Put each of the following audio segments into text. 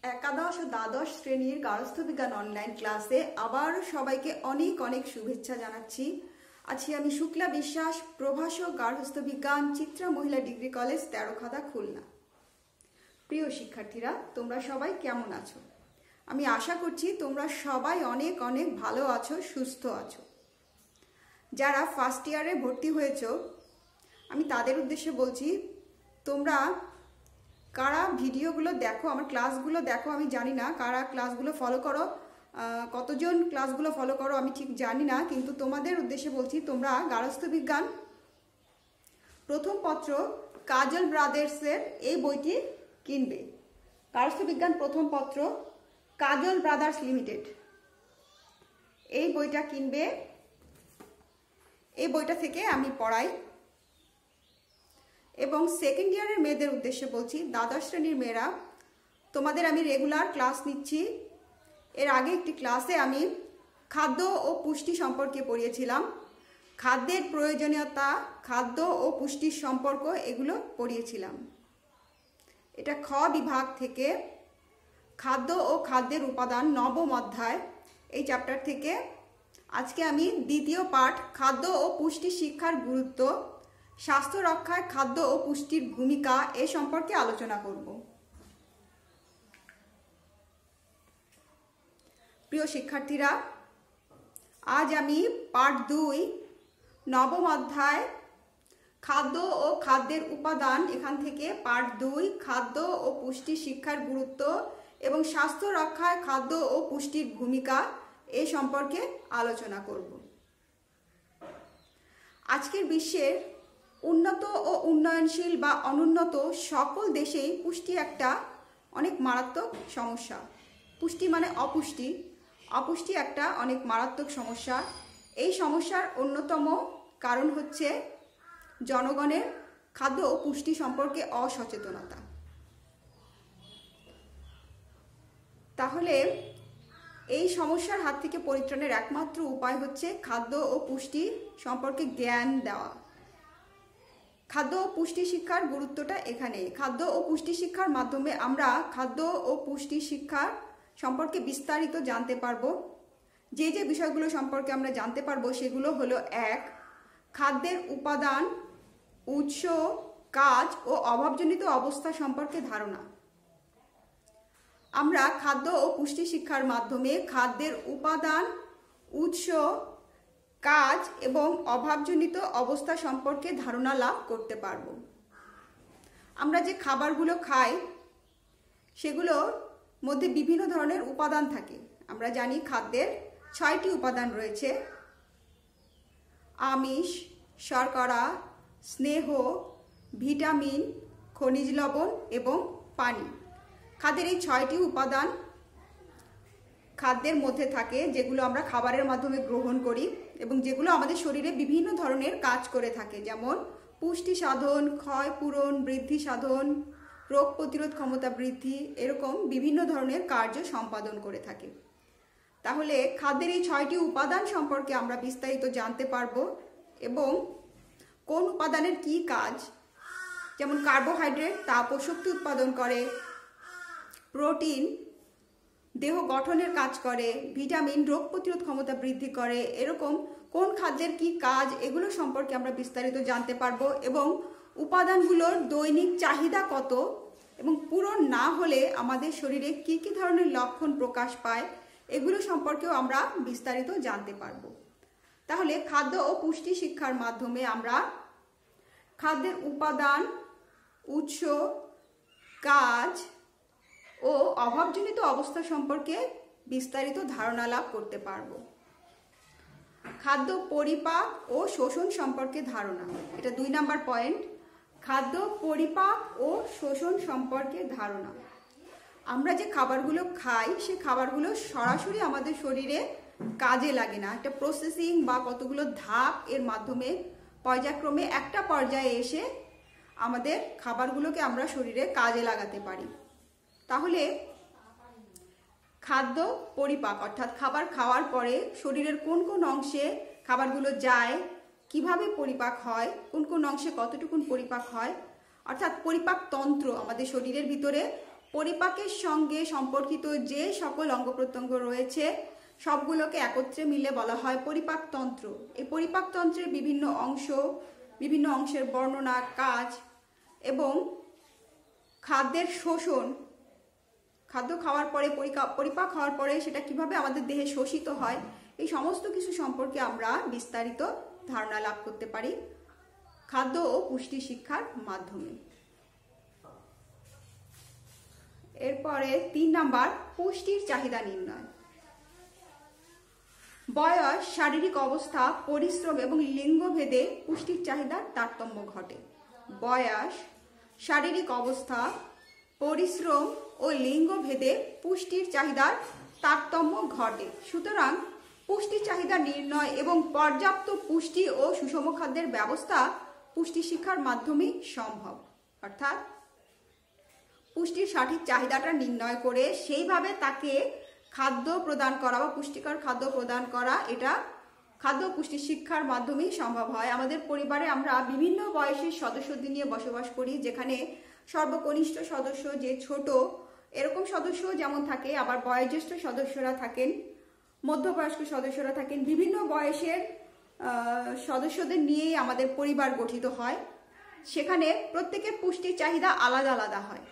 একাদশ ও দ্বাদশ শ্রেণীর গার্হস্থ্য বিজ্ঞান অনলাইন ক্লাসে আবার সবাইকে অনেক অনেক শুভেচ্ছা জানাচ্ছি। আছি আমি শুক্লা বিশ্বাস, প্রভাষক গার্হস্থ্য বিজ্ঞান, চিত্রা মহিলা ডিগ্রি কলেজ, তেরোখাদা, খুলনা। প্রিয় শিক্ষার্থীরা, তোমরা সবাই কেমন আছো? আমি আশা করছি তোমরা সবাই অনেক অনেক ভালো আছো, সুস্থ আছো। যারা ফার্স্ট ইয়ারে ভর্তি হয়েছো, আমি তাদের উদ্দেশ্যে বলছি, তোমরা কারা ভিডিওগুলো দেখো, আমার ক্লাসগুলো দেখো, আমি জানি না কারা ক্লাসগুলো ফলো করো, কতজন ক্লাসগুলো ফলো করো আমি ঠিক জানি না, কিন্তু তোমাদের উদ্দেশ্যে বলছি, তোমরা গার্হস্থ্য বিজ্ঞান প্রথম পত্র কাজল ব্রাদার্সের এই বইটি কিনবে। গার্হস্থ্য বিজ্ঞান প্রথম পত্র কাজল ব্রাদার্স লিমিটেড, এই বইটা কিনবে। এই বইটা থেকে আমি পড়াই। এবং সেকেন্ড ইয়ারের মেয়েদের উদ্দেশ্যে বলছি, দ্বাদশ শ্রেণীর মেয়েরা, তোমাদের আমি রেগুলার ক্লাস নিচ্ছি। এর আগে একটি ক্লাসে আমি খাদ্য ও পুষ্টি সম্পর্কে পড়িয়েছিলাম। খাদ্যের প্রয়োজনীয়তা, খাদ্য ও পুষ্টির সম্পর্ক, এগুলো পড়িয়েছিলাম। এটা খ বিভাগ থেকে খাদ্য ও খাদ্যের উপাদান, নবম অধ্যায়, এই চ্যাপ্টার থেকে আজকে আমি দ্বিতীয় পাঠ খাদ্য ও পুষ্টি শিক্ষার গুরুত্ব, স্বাস্থ্য রক্ষায় খাদ্য ও পুষ্টির ভূমিকা, এ সম্পর্কে আলোচনা করব। প্রিয় শিক্ষার্থীরা, আজ আমি পার্ট 2 নবম অধ্যায় খাদ্য ও খাদ্যের উপাদান, এখান থেকে পার্ট 2 খাদ্য ও পুষ্টি শিক্ষার গুরুত্ব এবং স্বাস্থ্য রক্ষায় খাদ্য ও পুষ্টির ভূমিকা, এ সম্পর্কে আলোচনা করব। আজকের বিশ্বের উন্নত ও উন্নয়নশীল বা অনুন্নত সকল দেশেই পুষ্টি একটা অনেক মারাত্মক সমস্যা। পুষ্টি মানে অপুষ্টি, অপুষ্টি একটা অনেক মারাত্মক সমস্যা। এই সমস্যার অন্যতম কারণ হচ্ছে জনগণের খাদ্য ও পুষ্টি সম্পর্কে অসচেতনতা। তাহলে এই সমস্যার হাত থেকে পরিত্রাণের একমাত্র উপায় হচ্ছে খাদ্য ও পুষ্টি সম্পর্কে জ্ঞান দেওয়া। খাদ্য ও পুষ্টি শিক্ষার গুরুত্বটা এখানে। খাদ্য ও পুষ্টি শিক্ষার মাধ্যমে আমরা খাদ্য ও পুষ্টি শিক্ষার সম্পর্কে বিস্তারিত জানতে পারবো। যে যে বিষয়গুলো সম্পর্কে আমরা জানতে পারবো সেগুলো হলো: 1. খাদ্যের উপাদান, উৎস, কাজ ও অভাবজনিত অবস্থা সম্পর্কে ধারণা। আমরা খাদ্য ও পুষ্টি শিক্ষার মাধ্যমে খাদ্যের উপাদান, উৎস, কাজ এবং অভাবজনিত অবস্থা সম্পর্কে ধারণা লাভ করতে পারব। আমরা যে খাবারগুলো খাই সেগুলোর মধ্যে বিভিন্ন ধরনের উপাদান থাকে। আমরা জানি খাদ্যের 6টি উপাদান রয়েছে: আমিষ, শর্করা, স্নেহ, ভিটামিন, খনিজ লবণ এবং পানি। খাদ্যের এই 6টি উপাদান খাদ্যের মধ্যে থাকে, যেগুলো আমরা খাবারের মাধ্যমে গ্রহণ করি এবং যেগুলো আমাদের শরীরে বিভিন্ন ধরনের কাজ করে থাকে, যেমন পুষ্টি সাধন, ক্ষয় পূরণ, বৃদ্ধি সাধন, রোগ প্রতিরোধ ক্ষমতা বৃদ্ধি, এরকম বিভিন্ন ধরনের কার্য সম্পাদন করে থাকে। তাহলে খাদ্যের এই 6টি উপাদান সম্পর্কে আমরা বিস্তারিত জানতে পারবো এবং কোন উপাদানের কি কাজ। যেমন কার্বোহাইড্রেট তাপ ও শক্তি উৎপাদন করে, প্রোটিন দেহ গঠনের কাজ করে, ভিটামিন রোগ প্রতিরোধ ক্ষমতা বৃদ্ধি করে। এরকম কোন খাদ্যের কি কাজ, এগুলো সম্পর্কে আমরা বিস্তারিত জানতে পারবো এবং উপাদানগুলোর দৈনিক চাহিদা কত এবং পূরণ না হলে আমাদের শরীরে কি কি ধরনের লক্ষণ প্রকাশ পায়, এগুলো সম্পর্কেও আমরা বিস্তারিত জানতে পারবো। তাহলে খাদ্য ও পুষ্টি শিক্ষার মাধ্যমে আমরা খাদ্যের উপাদান, উৎস, কাজ ও অভাবজনিত অবস্থা সম্পর্কে বিস্তারিত ধারণা লাভ করতে পারব। খাদ্য পরিপাক ও শোষণ সম্পর্কে ধারণা, এটা 2 নাম্বার পয়েন্ট। খাদ্য পরিপাক ও শোষণ সম্পর্কে ধারণা। আমরা যে খাবারগুলো খাই সে খাবারগুলো সরাসরি আমাদের শরীরে কাজে লাগে না। একটা প্রসেসিং বা কতগুলো ধাপ এর মাধ্যমে পর্যায়ক্রমে একটা পর্যায়ে এসে আমাদের খাবারগুলোকে আমরা শরীরে কাজে লাগাতে পারি। তাহলে খাদ্য পরিপাক অর্থাৎ খাবার খাওয়ার পরে শরীরের কোন কোন অংশে খাবারগুলো যায়, কিভাবে পরিপাক হয়, কোন কোন অংশে কতটুকুন পরিপাক হয়, অর্থাৎ পরিপাক তন্ত্র, আমাদের শরীরের ভিতরে পরিপাকের সঙ্গে সম্পর্কিত যে সকল অঙ্গ প্রত্যঙ্গ রয়েছে সবগুলোকে একত্রে মিলে বলা হয় পরিপাকতন্ত্র। এই পরিপাকতন্ত্রের বিভিন্ন অংশের বর্ণনা, কাজ এবং খাদ্যের শোষণ, খাদ্য খাওয়ার পরে পরিপাক হওয়ার পরে সেটা কিভাবে আমাদের দেহে শোষিত হয়, এই সমস্ত কিছু সম্পর্কে আমরা বিস্তারিত ধারণা লাভ করতে পারি খাদ্য ও পুষ্টি শিক্ষার মাধ্যমে। এরপরে 3 নাম্বার, পুষ্টির চাহিদা নির্ণয়। বয়স, শারীরিক অবস্থা, পরিশ্রম এবং লিঙ্গভেদে পুষ্টির চাহিদার তারতম্য ঘটে। বয়স, শারীরিক অবস্থা, পরিশ্রম ও লিঙ্গভেদে পুষ্টির চাহিদার তারতম্য ঘটে। সুতরাং পুষ্টির চাহিদা নির্ণয় এবং পর্যাপ্ত পুষ্টি ও সুষম খাদ্যের ব্যবস্থা পুষ্টি শিক্ষার মাধ্যমেই সম্ভব। অর্থাৎ পুষ্টির সঠিক চাহিদাটা নির্ণয় করে সেইভাবে তাকে খাদ্য প্রদান করা বা পুষ্টিকর খাদ্য প্রদান করা, এটা খাদ্য পুষ্টি শিক্ষার মাধ্যমেই সম্ভব হয়। আমাদের পরিবারে আমরা বিভিন্ন বয়সের সদস্যদের নিয়ে বসবাস করি, যেখানে সর্বকনিষ্ঠ সদস্য যে ছোট, এরকম সদস্য যেমন থাকে, আবার বয়োজ্যেষ্ঠ সদস্যরা থাকেন, মধ্যবয়স্ক সদস্যরা থাকেন। বিভিন্ন বয়সের সদস্যদের নিয়েই আমাদের পরিবার গঠিত হয়। সেখানে প্রত্যেকের পুষ্টির চাহিদা আলাদা আলাদা হয়।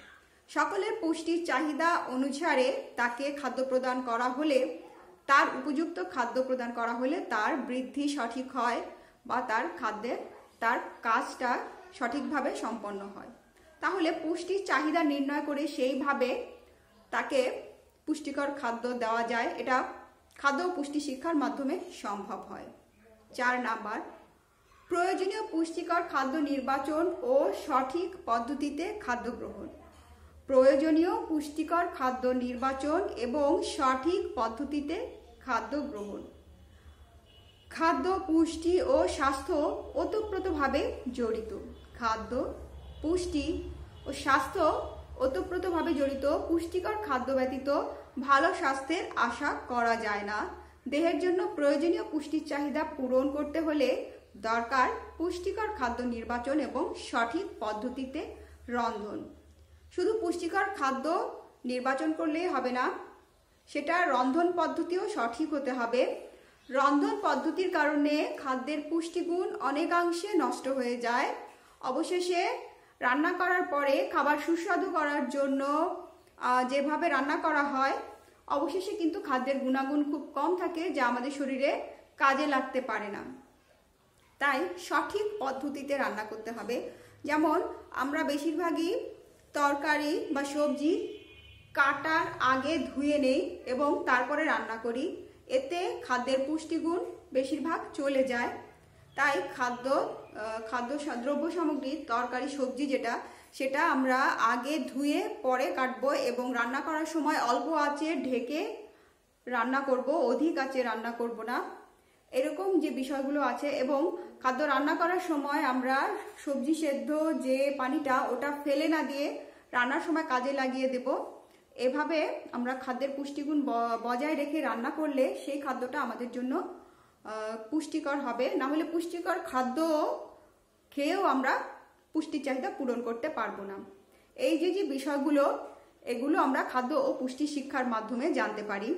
সকলের পুষ্টির চাহিদা অনুসারে তাকে খাদ্য প্রদান করা হলে, তার উপযুক্ত খাদ্য প্রদান করা হলে তার বৃদ্ধি সঠিক হয় বা তার কাজটা সঠিকভাবে সম্পন্ন হয়। তাহলে পুষ্টির চাহিদা নির্ণয় করে সেইভাবে তাকে পুষ্টিকর খাদ্য দেওয়া যায়, এটা খাদ্য ও পুষ্টি শিক্ষার মাধ্যমে সম্ভব হয়। 4 নাম্বার, প্রয়োজনীয় পুষ্টিকর খাদ্য নির্বাচন ও সঠিক পদ্ধতিতে খাদ্য গ্রহণ। প্রয়োজনীয় পুষ্টিকর খাদ্য নির্বাচন এবং সঠিক পদ্ধতিতে খাদ্য গ্রহণ। খাদ্য, পুষ্টি ও স্বাস্থ্য ওতপ্রোতভাবে জড়িত। খাদ্য, পুষ্টি ও স্বাস্থ্য ওতপ্রোতভাবে জড়িত। পুষ্টিকর খাদ্য ব্যতীত ভালো স্বাস্থ্যের আশা করা যায় না। দেহের জন্য প্রয়োজনীয় পুষ্টির চাহিদা পূরণ করতে হলে দরকার পুষ্টিকর খাদ্য নির্বাচন এবং সঠিক পদ্ধতিতে রন্ধন। শুধু পুষ্টিকর খাদ্য নির্বাচন করলেই হবে না, সেটা রন্ধন পদ্ধতিও সঠিক হতে হবে। রন্ধন পদ্ধতির কারণে খাদ্যের পুষ্টিগুণ অনেকাংশে নষ্ট হয়ে যায়। অবশেষে রান্না করার পরে খাবার সুস্বাদু করার জন্য যেভাবে রান্না করা হয়, অবশেষে কিন্তু খাদ্যের গুণাগুণ খুব কম থাকে, যা আমাদের শরীরে কাজে লাগতে পারে না। তাই সঠিক পদ্ধতিতে রান্না করতে হবে। যেমন আমরা বেশিরভাগই তরকারি বা সবজি কাটার আগে ধুয়ে নেই এবং তারপরে রান্না করি, এতে খাদ্যের পুষ্টিগুণ বেশিরভাগ চলে যায়। তাই দ্রব্য সামগ্রী, তরকারি, সবজি সেটা আমরা আগে ধুয়ে পরে কাটবো এবং রান্না করার সময় অল্প আঁচে ঢেকে রান্না করব, অধিক আঁচে রান্না করব না। এরকম যে বিষয়গুলো আছে, এবং খাদ্য রান্না করার সময় আমরা সবজি সেদ্ধ যে পানিটা, ওটা ফেলে না দিয়ে রান্নার সময় কাজে লাগিয়ে দেব। এভাবে আমরা খাদ্যের পুষ্টিগুণ বজায় রেখে রান্না করলে সেই খাদ্যটা আমাদের জন্য পুষ্টিকর হবে। না হলে পুষ্টিকর খাদ্য খেয়েও আমরা পুষ্টির চাহিদা পূরণ করতে পারবো না। এই যে বিষয়গুলো, এগুলো আমরা খাদ্য ও পুষ্টি শিক্ষার মাধ্যমে জানতে পারি।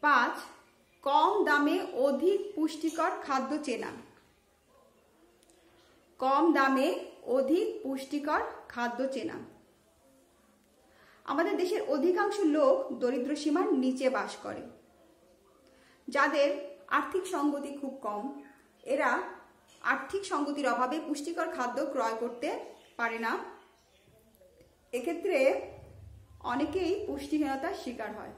5, কম দামে অধিক পুষ্টিকর খাদ্য চেনা। কম দামে অধিক পুষ্টিকর খাদ্য চেনা। আমাদের দেশের অধিকাংশ লোক দরিদ্র সীমার নিচে বাস করে। যাদের আর্থিক সঙ্গতি খুব কম, এরা আর্থিক সঙ্গতির অভাবে পুষ্টিকর খাদ্য ক্রয় করতে পারে না। এক্ষেত্রে অনেকেই পুষ্টিহীনতার শিকার হয়।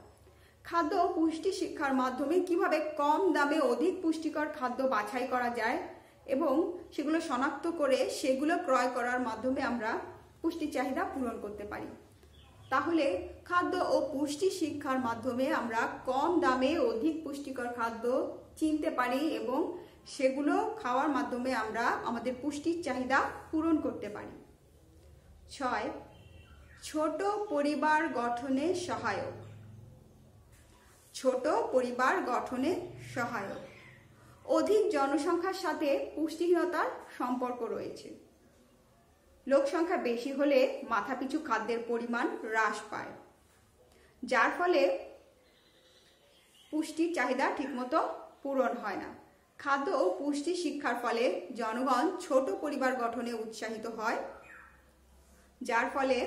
খাদ্য ও পুষ্টি শিক্ষার মাধ্যমে কিভাবে কম দামে অধিক পুষ্টিকর খাদ্য বাছাই করা যায় এবং সেগুলো শনাক্ত করে সেগুলো ক্রয় করার মাধ্যমে আমরা পুষ্টির চাহিদা পূরণ করতে পারি। তাহলে খাদ্য ও পুষ্টি শিক্ষার মাধ্যমে আমরা কম দামে অধিক পুষ্টিকর খাদ্য চিনতে পারি এবং সেগুলো খাওয়ার মাধ্যমে আমরা আমাদের পুষ্টির চাহিদা পূরণ করতে পারি। 6, ছোট পরিবার গঠনে সহায়ক। ছোট পরিবার গঠনে সহায়ক। অধিক জনসংখ্যার সাথে পুষ্টিহীনতার সম্পর্ক রয়েছে। লোক সংখ্যা বেশি হলে মাথাপিছু খাদ্যের পরিমাণ হ্রাস পায়, যার ফলে পুষ্টির চাহিদা ঠিকমতো পূরণ হয় না। খাদ্য ও পুষ্টি শিক্ষার ফলে জনগণ ছোট পরিবার গঠনে উৎসাহিত হয়, যার ফলে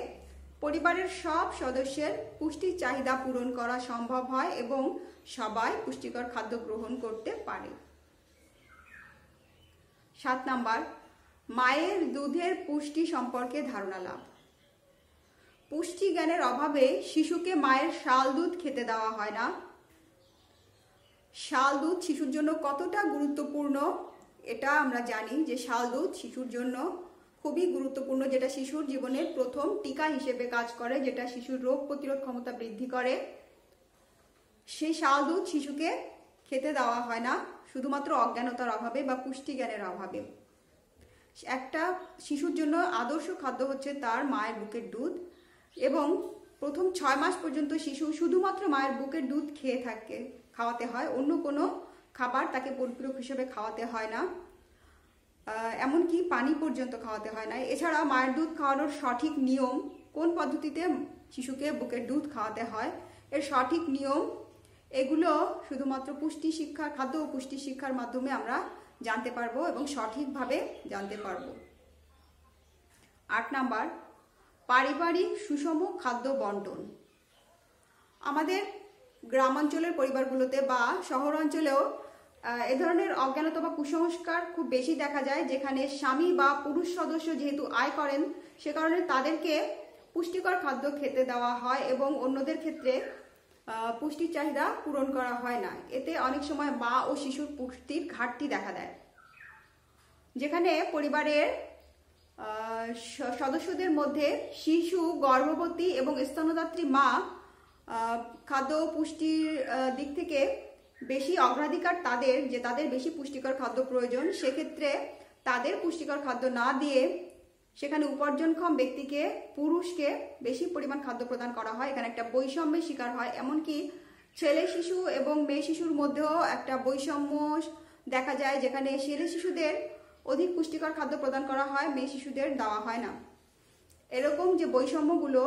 পরিবারের সব সদস্যের পুষ্টির চাহিদা পূরণ করা সম্ভব হয় এবং সবাই পুষ্টিকর খাদ্য গ্রহণ করতে পারে। 7 নাম্বার, মায়ের দুধের পুষ্টি সম্পর্কে ধারণা লাভ। পুষ্টি জ্ঞানের অভাবে শিশুকে মায়ের শাল দুধ খেতে দেওয়া হয় না। শাল দুধ শিশুর জন্য কতটা গুরুত্বপূর্ণ এটা আমরা জানি, যে শাল দুধ শিশুর জন্য খুবই গুরুত্বপূর্ণ, যেটা শিশুর জীবনের প্রথম টিকা হিসেবে কাজ করে, যেটা শিশুর রোগ প্রতিরোধ ক্ষমতা বৃদ্ধি করে। সেই শাল দুধ শিশুকে খেতে দেওয়া হয় না শুধুমাত্র অজ্ঞানতার অভাবে বা পুষ্টি জ্ঞানের অভাবে। একটা শিশুর জন্য আদর্শ খাদ্য হচ্ছে তার মায়ের বুকের দুধ, এবং প্রথম 6 মাস পর্যন্ত শিশু শুধুমাত্র মায়ের বুকের দুধ খাওয়াতে হয়, অন্য কোনো খাবার তাকে পরিপূরক হিসেবে খাওয়াতে হয় না, এমনকি পানি পর্যন্ত খাওয়াতে হয় না। এছাড়া মায়ের দুধ খাওয়ানোর সঠিক নিয়ম, কোন পদ্ধতিতে শিশুকে বুকের দুধ খাওয়াতে হয়, এর সঠিক নিয়ম, এগুলো শুধুমাত্র পুষ্টি শিক্ষা, খাদ্য ও পুষ্টি শিক্ষার মাধ্যমে আমরা জানতে পারবো এবং সঠিকভাবে জানতে পারবো। 8 নাম্বার, পারিবারিক সুষম খাদ্য বন্টন। আমাদের গ্রামাঞ্চলের পরিবারগুলোতে বা শহর অঞ্চলেও এ ধরনের অজ্ঞানতা বা কুসংস্কার খুব বেশি দেখা যায়, যেখানে স্বামী বা পুরুষ সদস্য যেহেতু আয় করেন, সে কারণে তাদেরকে পুষ্টিকর খাদ্য খেতে দেওয়া হয় এবং অন্যদের ক্ষেত্রে পুষ্টির চাহিদা পূরণ করা হয় না। এতে অনেক সময় মা ও শিশুর পুষ্টির ঘাটতি দেখা দেয়। যেখানে পরিবারের সদস্যদের মধ্যে শিশু, গর্ভবতী এবং স্তন্যদাত্রী মা খাদ্য ও পুষ্টির দিক থেকে বেশি অগ্রাধিকার তাদের, যে তাদের বেশি পুষ্টিকর খাদ্য প্রয়োজন, সেক্ষেত্রে তাদের পুষ্টিকর খাদ্য না দিয়ে সেখানে উপার্জনক্ষম ব্যক্তিকে, পুরুষকে বেশি পরিমাণ খাদ্য প্রদান করা হয়। এখানে একটা বৈষম্যের শিকার হয়, এমনকি ছেলে শিশু এবং মেয়ে শিশুর মধ্যেও একটা বৈষম্য দেখা যায়, যেখানে ছেলে শিশুদের অধিক পুষ্টিকর খাদ্য প্রদান করা হয়, মেয়ে শিশুদের দেওয়া হয় না। এরকম যে বৈষম্যগুলো,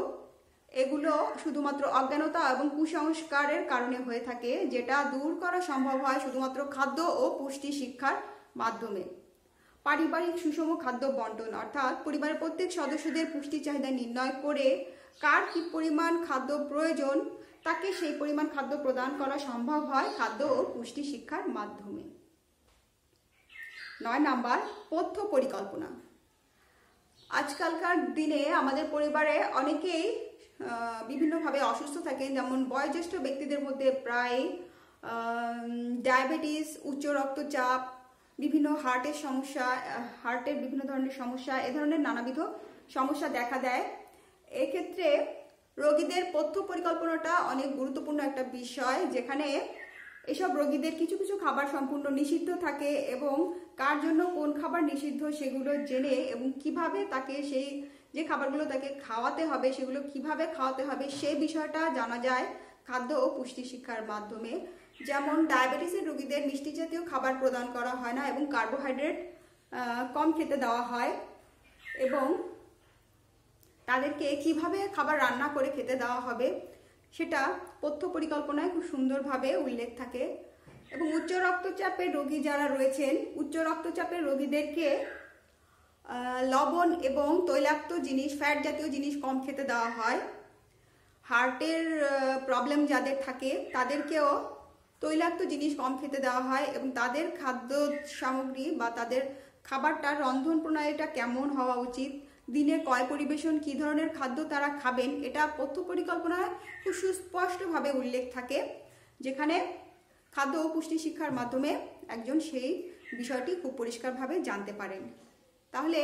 এগুলো শুধুমাত্র অজ্ঞানতা এবং কুসংস্কারের কারণে হয়ে থাকে, যেটা দূর করা সম্ভব হয় শুধুমাত্র খাদ্য ও পুষ্টি শিক্ষার মাধ্যমে। পারিবারিক সুষম খাদ্য বন্টন অর্থাৎ পরিবারের প্রত্যেক সদস্যদের পুষ্টি চাহিদা নির্ণয় করে কার কি পরিমাণ খাদ্য প্রয়োজন, তাকে সেই পরিমাণ খাদ্য প্রদান করা সম্ভব হয় খাদ্য ও পুষ্টি শিক্ষার মাধ্যমে। 9 নাম্বার, পথ্য পরিকল্পনা। আজকালকার দিনে আমাদের পরিবারে অনেকেই বিভিন্নভাবে অসুস্থ থাকেন, যেমন বয়োজ্যেষ্ঠ ব্যক্তিদের মধ্যে প্রায় ডায়াবেটিস, উচ্চ রক্তচাপ, বিভিন্ন হার্টের সমস্যা, হার্টের বিভিন্ন ধরনের সমস্যা, এ ধরনের নানাবিধ সমস্যা দেখা দেয়। এক্ষেত্রে রোগীদের পথ্য পরিকল্পনাটা অনেক গুরুত্বপূর্ণ একটা বিষয়, যেখানে এসব রোগীদের কিছু কিছু খাবার সম্পূর্ণ নিষিদ্ধ থাকে এবং কার জন্য কোন খাবার নিষিদ্ধ সেগুলো জেনে এবং কিভাবে তাকে সেই যে খাবারগুলো তাকে খাওয়াতে হবে সেগুলো কিভাবে খাওয়াতে হবে সেই বিষয়টা জানা যায় খাদ্য ও পুষ্টি শিক্ষার মাধ্যমে। যেমন ডায়াবেটিসের রোগীদের মিষ্টি জাতীয় খাবার প্রদান করা হয় না এবং কার্বোহাইড্রেট কম খেতে দেওয়া হয়, এবং তাদেরকে কিভাবে খাবার রান্না করে খেতে দেওয়া হবে সেটা পথ্য পরিকল্পনায় খুব সুন্দরভাবে উল্লেখ থাকে। এবং উচ্চ রক্তচাপের রোগী যারা রয়েছেন, উচ্চ রক্তচাপের রোগীদেরকে লবণ এবং তৈলাক্ত জিনিস, ফ্যাট জাতীয় জিনিস কম খেতে দেওয়া হয়। হার্টের প্রবলেম যাদের থাকে তাদেরকেও তৈলাক্ত জিনিস কম খেতে দেওয়া হয় এবং তাদের খাদ্য সামগ্রী বা তাদের খাবারটার রন্ধন প্রণালীটা কেমন হওয়া উচিত, দিনে কয় পরিবেশন, কী ধরনের খাদ্য তারা খাবেন, এটা পথ্য পরিকল্পনায় খুব সুস্পষ্টভাবে উল্লেখ থাকে, যেখানে খাদ্য ও পুষ্টি শিক্ষার মাধ্যমে একজন সেই বিষয়টি খুব পরিষ্কারভাবে জানতে পারেন। তাহলে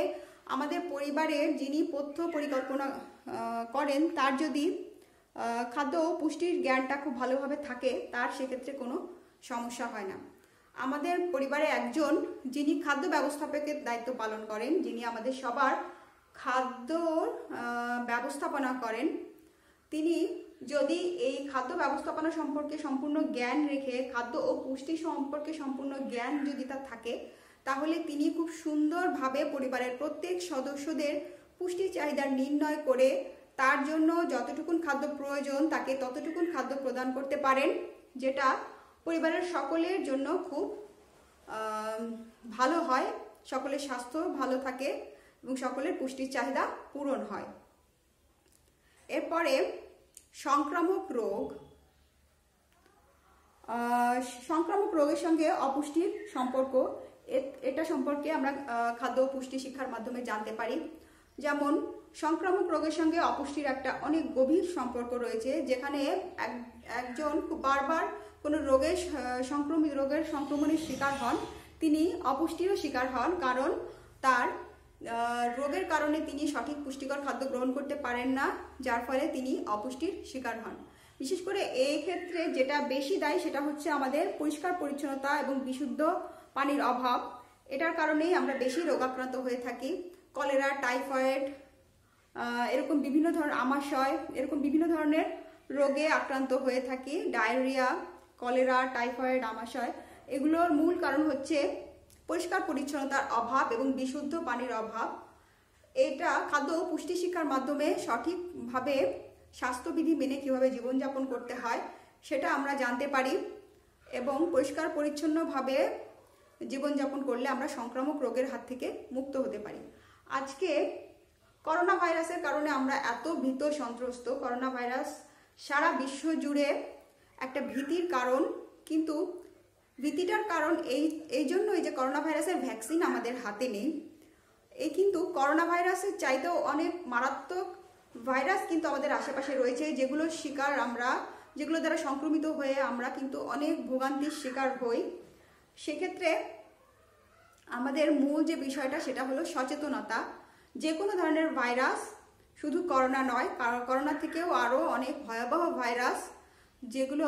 আমাদের পরিবারের যিনি পথ্য পরিকল্পনা করেন তার যদি খাদ্য ও পুষ্টির জ্ঞানটা খুব ভালোভাবে থাকে, তার সেক্ষেত্রে কোনো সমস্যা হয় না। আমাদের পরিবারে একজন যিনি খাদ্য ব্যবস্থাপকের দায়িত্ব পালন করেন, যিনি আমাদের সবার খাদ্য ব্যবস্থাপনা করেন, তিনি যদি এই খাদ্য ব্যবস্থাপনা সম্পর্কে সম্পূর্ণ জ্ঞান রেখে, খাদ্য ও পুষ্টি সম্পর্কে সম্পূর্ণ জ্ঞান যদি তার থাকে, তাহলে তিনি খুব সুন্দরভাবে পরিবারের প্রত্যেক সদস্যদের পুষ্টির চাহিদা নির্ণয় করে তার জন্য যতটুকুন খাদ্য প্রয়োজন তাকে ততটুকুন খাদ্য প্রদান করতে পারেন, যেটা পরিবারের সকলের জন্য খুব ভালো হয়, সকলের স্বাস্থ্য ভালো থাকে এবং সকলের পুষ্টির চাহিদা পূরণ হয়। এরপরে সংক্রামক রোগ। সংক্রামক রোগের সঙ্গে অপুষ্টির সম্পর্ক, এটা সম্পর্কে আমরা খাদ্য ও পুষ্টি শিক্ষার মাধ্যমে জানতে পারি। যেমন সংক্রামক রোগের সঙ্গে অপুষ্টির একটা অনেক গভীর সম্পর্ক রয়েছে, যেখানে একজন খুব বারবার কোনো সংক্রমিত রোগের সংক্রমণের শিকার হন, তিনি অপুষ্টিরও শিকার হন, কারণ তার রোগের কারণে তিনি সঠিক পুষ্টিকর খাদ্য গ্রহণ করতে পারেন না, যার ফলে তিনি অপুষ্টির শিকার হন। বিশেষ করে এই ক্ষেত্রে যেটা বেশি দায়ী সেটা হচ্ছে আমাদের পরিষ্কার পরিচ্ছন্নতা এবং বিশুদ্ধ পানির অভাব। এটার কারণেই আমরা বেশি রোগাক্রান্ত হয়ে থাকি। কলেরা, টাইফয়েড, এরকম বিভিন্ন ধরনের আমাশয়, এরকম বিভিন্ন ধরনের রোগে আক্রান্ত হয়ে থাকি। ডায়রিয়া, কলেরা, টাইফয়েড, আমাশয়, এগুলোর মূল কারণ হচ্ছে পরিষ্কার পরিচ্ছন্নতার অভাব এবং বিশুদ্ধ পানির অভাব। এটা খাদ্য ও পুষ্টি শিক্ষার মাধ্যমে সঠিকভাবে স্বাস্থ্যবিধি মেনে কিভাবে জীবনযাপন করতে হয় সেটা আমরা জানতে পারি, এবং পরিষ্কার পরিচ্ছন্নভাবে জীবনযাপন করলে আমরা সংক্রামক রোগের হাত থেকে মুক্ত হতে পারি। আজকে করোনা ভাইরাসের কারণে আমরা এত ভীত সন্ত্রস্ত। করোনা ভাইরাস সারা বিশ্ব জুড়ে একটা ভীতির কারণ, কিন্তু ভীতিটার কারণ এই জন্যই যে করোনা ভাইরাসের ভ্যাকসিন আমাদের হাতে নেই। কিন্তু করোনা ভাইরাসের চাইতেও অনেক মারাত্মক ভাইরাস কিন্তু আমাদের আশেপাশে রয়েছে, যেগুলো দ্বারা সংক্রমিত হয়ে আমরা কিন্তু অনেক ভোগান্তির শিকার হই। সেক্ষেত্রে আমাদের মূল যে বিষয়টা সেটা হলো সচেতনতা। যে কোনো ধরনের ভাইরাস, শুধু করোনা নয়, করোনা থেকেও আরও অনেক ভয়াবহ ভাইরাস যেগুলো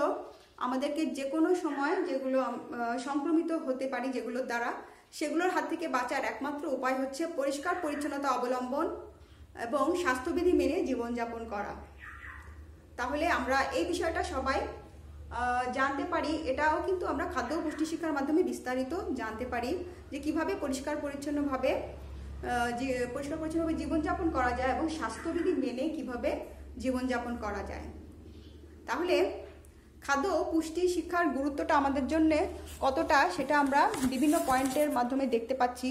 আমাদেরকে যে কোনো সময় সংক্রমিত হতে পারি, যেগুলোর দ্বারা, সেগুলোর হাত থেকে বাঁচার একমাত্র উপায় হচ্ছে পরিষ্কার পরিচ্ছন্নতা অবলম্বন এবং স্বাস্থ্যবিধি মেনে জীবনযাপন করা। তাহলে আমরা এই বিষয়টা সবাই জানতে পারি। এটাও কিন্তু আমরা খাদ্য ও পুষ্টি শিক্ষার মাধ্যমে বিস্তারিত জানতে পারি যে কিভাবে পরিষ্কার পরিচ্ছন্নভাবে জীবনযাপন করা যায় এবং স্বাস্থ্যবিধি মেনে কিভাবে জীবনযাপন করা যায়। তাহলে খাদ্য ও পুষ্টি শিক্ষার গুরুত্বটা আমাদের জন্য কতটা সেটা আমরা বিভিন্ন পয়েন্টের মাধ্যমে দেখতে পাচ্ছি।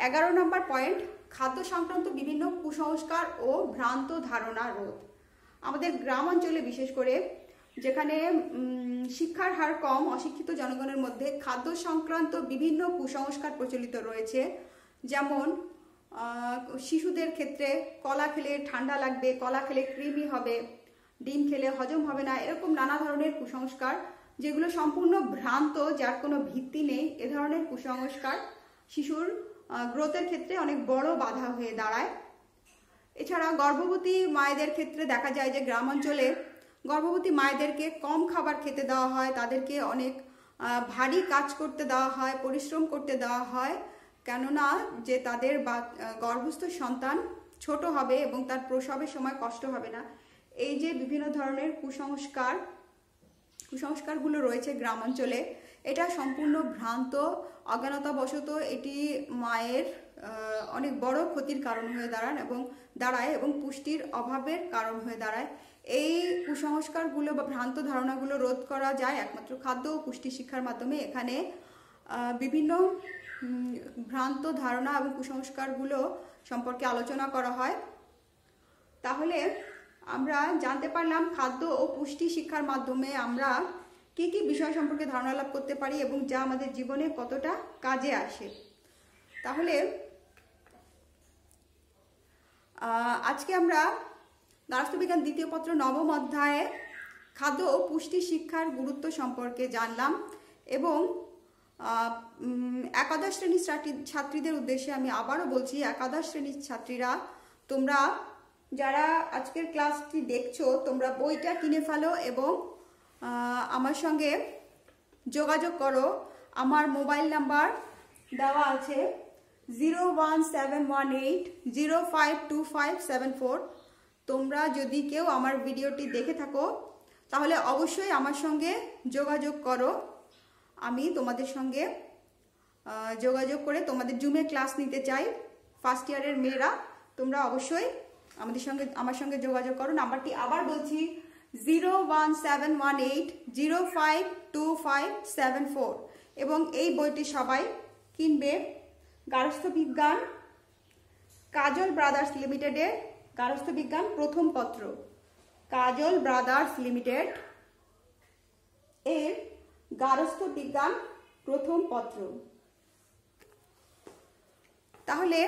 11 নম্বর পয়েন্ট, খাদ্য সংক্রান্ত বিভিন্ন কুসংস্কার ও ভ্রান্ত ধারণা রোধ। আমাদের গ্রাম অঞ্চলে বিশেষ করে, যেখানে শিক্ষার হার কম, অশিক্ষিত জনগণের মধ্যে খাদ্য সংক্রান্ত বিভিন্ন কুসংস্কার প্রচলিত রয়েছে। যেমন শিশুদের ক্ষেত্রে কলা খেলে ঠান্ডা লাগবে, কলা খেলে কৃমি হবে, ডিম খেলে হজম হবে না, এরকম নানা ধরনের কুসংস্কার যেগুলো সম্পূর্ণ ভ্রান্ত, যার কোনো ভিত্তি নেই। এ ধরনের কুসংস্কার শিশুর গ্রোথের ক্ষেত্রে অনেক বড় বাধা হয়ে দাঁড়ায়। এছাড়া গর্ভবতী মায়েদের ক্ষেত্রে দেখা যায় যে গ্রাম অঞ্চলে গর্ভবতী মায়েদেরকে কম খাবার খেতে দেওয়া হয়, তাদেরকে অনেক ভারী কাজ করতে দেওয়া হয়, পরিশ্রম করতে দেওয়া হয়, কেননা যে তাদের গর্ভস্থ সন্তান ছোট হবে এবং তার প্রসবের সময় কষ্ট হবে না। এই যে বিভিন্ন ধরনের কুসংস্কারগুলো রয়েছে গ্রাম অঞ্চলে, এটা সম্পূর্ণ ভ্রান্ত। অজ্ঞানতাবশত এটি মায়ের অনেক বড় ক্ষতির কারণ হয়ে দাঁড়ায় এবং পুষ্টির অভাবের কারণ হয়ে দাঁড়ায়। এই কুসংস্কারগুলো বা ভ্রান্ত ধারণাগুলো রোধ করা যায় একমাত্র খাদ্য ও পুষ্টি শিক্ষার মাধ্যমে। এখানে বিভিন্ন ভ্রান্ত ধারণা এবং কুসংস্কারগুলো সম্পর্কে আলোচনা করা হয়। তাহলে আমরা জানতে পারলাম খাদ্য ও পুষ্টি শিক্ষার মাধ্যমে আমরা কি কি বিষয় সম্পর্কে ধারণা লাভ করতে পারি এবং যা আমাদের জীবনে কতটা কাজে আসে। তাহলে আজকে আমরা গার্হস্থ্যবিজ্ঞান দ্বিতীয় পত্র 9ম অধ্যায়ে খাদ্য ও পুষ্টি শিক্ষার গুরুত্ব সম্পর্কে জানলাম, এবং একাদশ শ্রেণীর ছাত্রীদের উদ্দেশ্যে আমি আবারও বলছি, একাদশ শ্রেণীর ছাত্রীরা, তোমরা যারা আজকের ক্লাসটি দেখছো, তোমরা বইটা কিনে ফেলো এবং আমার সঙ্গে যোগাযোগ করো। আমার মোবাইল নাম্বার দেওয়া আছে 01718052574। তোমরা যদি কেউ আমার ভিডিওটি দেখে থাকো তাহলে অবশ্যই আমার সঙ্গে যোগাযোগ করো। আমি তোমাদের সঙ্গে যোগাযোগ করে তোমাদের জুমে ক্লাস নিতে চাই। ফার্স্ট ইয়ারের মেয়েরা তোমরা অবশ্যই আমার সঙ্গে যোগাযোগ করো। নাম্বারটি আবার বলছি 01718052574 এবং এই বইটি সবাই কিনবে। গার্হস্থ্য বিজ্ঞান কাজল ব্রাদার্স লিমিটেডের গার্হস্থ্য বিজ্ঞান প্রথম পত্র, কাজল ব্রাদার্স লিমিটেড এর গার্হস্থ্য বিজ্ঞান প্রথম পত্র। তাহলে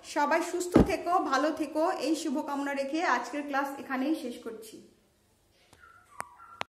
সবাই সুস্থ থেকো, ভালো থেকো, এই শুভকামনা রেখে আজকের ক্লাস এখানেই শেষ করছি।